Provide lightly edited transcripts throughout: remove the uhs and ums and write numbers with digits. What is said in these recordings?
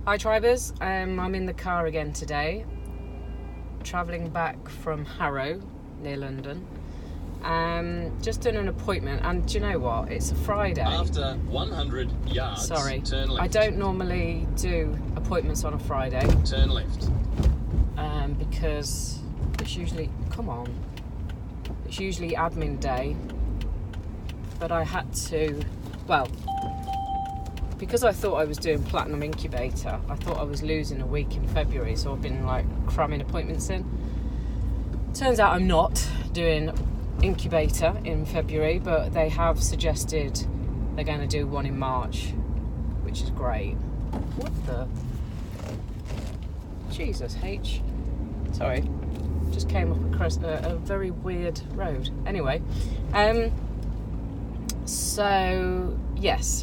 Hi Tribers, I'm in the car again today, travelling back from Harrow, near London. Just done an appointment, and do you know what? It's a Friday. After 100 yards, turn left. I don't normally do appointments on a Friday. Turn left. Because it's usually, it's usually admin day. But I had to, because I thought I was doing Platinum Incubator, I thought I was losing a week in February, so I've been cramming appointments in. Turns out I'm not doing Incubator in February, but they have suggested they're going to do one in March, which is great. What the? Jesus H. Sorry, just came up across a very weird road. Anyway, so yes.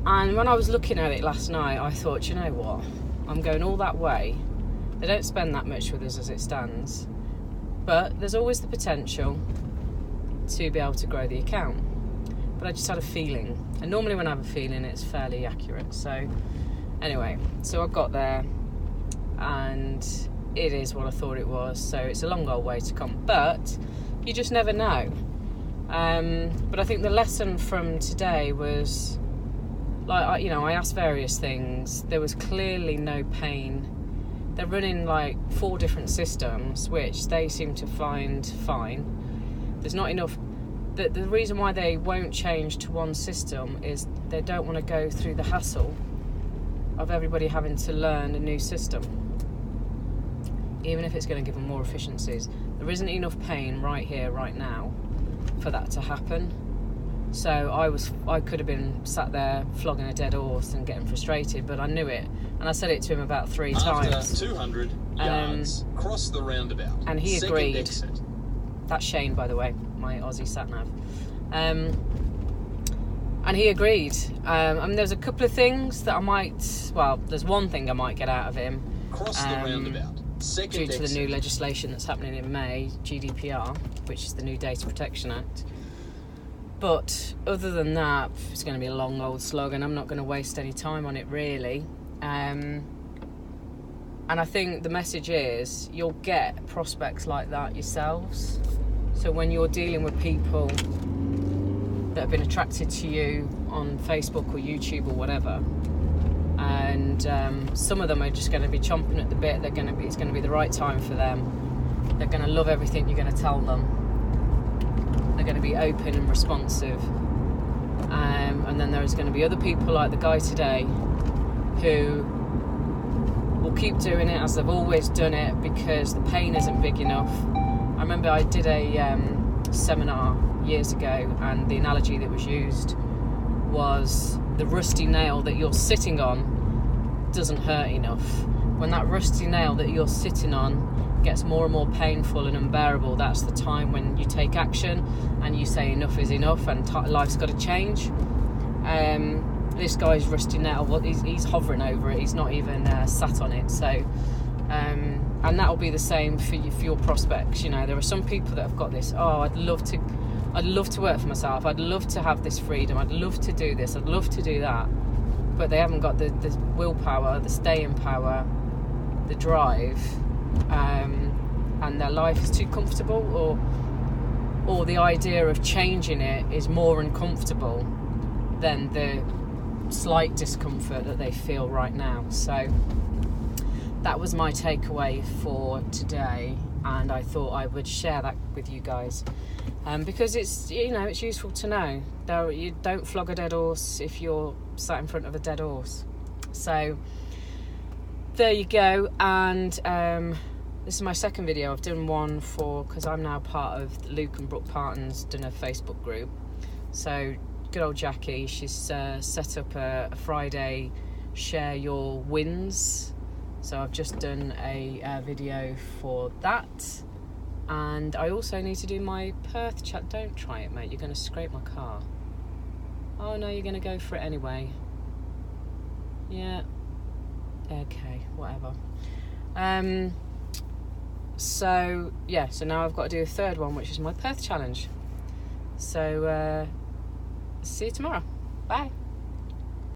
And when I was looking at it last night, I thought, you know what? I'm going all that way. They don't spend that much with us as it stands. But there's always the potential to be able to grow the account. But I just had a feeling. And normally when I have a feeling, it's fairly accurate. So anyway, so I got there and it is what I thought it was. So it's a long old way to come. But you just never know. But I think the lesson from today was... I asked various things. There was clearly no pain. They're running 4 different systems, which they seem to find fine. There's not enough. The reason why they won't change to one system is they don't want to go through the hassle of everybody having to learn a new system, even if it's going to give them more efficiencies. There isn't enough pain right here, right now, for that to happen. So I could have been sat there flogging a dead horse and getting frustrated, but I knew it, and I said it to him about 3 times. After 200 yards, cross the roundabout. And he Second agreed. Exit. That's Shane, by the way, my Aussie sat nav. And he agreed. There's a couple of things that there's one thing I might get out of him. Cross the roundabout. Second due to exit. the new legislation that's happening in May, GDPR, which is the new Data Protection Act. But other than that, it's going to be a long old slog, and I'm not going to waste any time on it, really. And I think the message is you'll get prospects like that yourselves. So when you're dealing with people that have been attracted to you on Facebook or YouTube or whatever, and some of them are just going to be chomping at the bit. It's going to be the right time for them. They're going to love everything you're going to tell them. They're going to be open and responsive, and then there's going to be other people like the guy today who will keep doing it as they've always done it because the pain isn't big enough. I remember I did a seminar years ago, and the analogy that was used was the rusty nail that you're sitting on doesn't hurt enough. When that rusty nail that you're sitting on gets more and more painful and unbearable, that's the time when you take action and you say enough is enough and life's got to change. This guy's rusty nail, he's hovering over it, he's not even sat on it. So and that'll be the same for your prospects. There are some people that have got this, I'd love to work for myself, I'd love to have this freedom, I'd love to do this, I'd love to do that, but they haven't got the willpower, the staying power, the drive, and their life is too comfortable, or the idea of changing it is more uncomfortable than the slight discomfort that they feel right now. So that was my takeaway for today, and I thought I would share that with you guys, because it's it's useful to know. Though you don't flog a dead horse if you're sat in front of a dead horse. So there you go. And this is my second video. I've done one because I'm now part of Luke and Brooke Parton's done a Facebook group. So good old Jackie, she's set up a Friday share your wins. So I've just done a video for that. And I also need to do my Perth chat. Don't try it, mate. You're going to scrape my car. Oh no, you're going to go for it anyway. Yeah. Okay, whatever. So now I've got to do a third one, which is my Perth challenge. So see you tomorrow. Bye.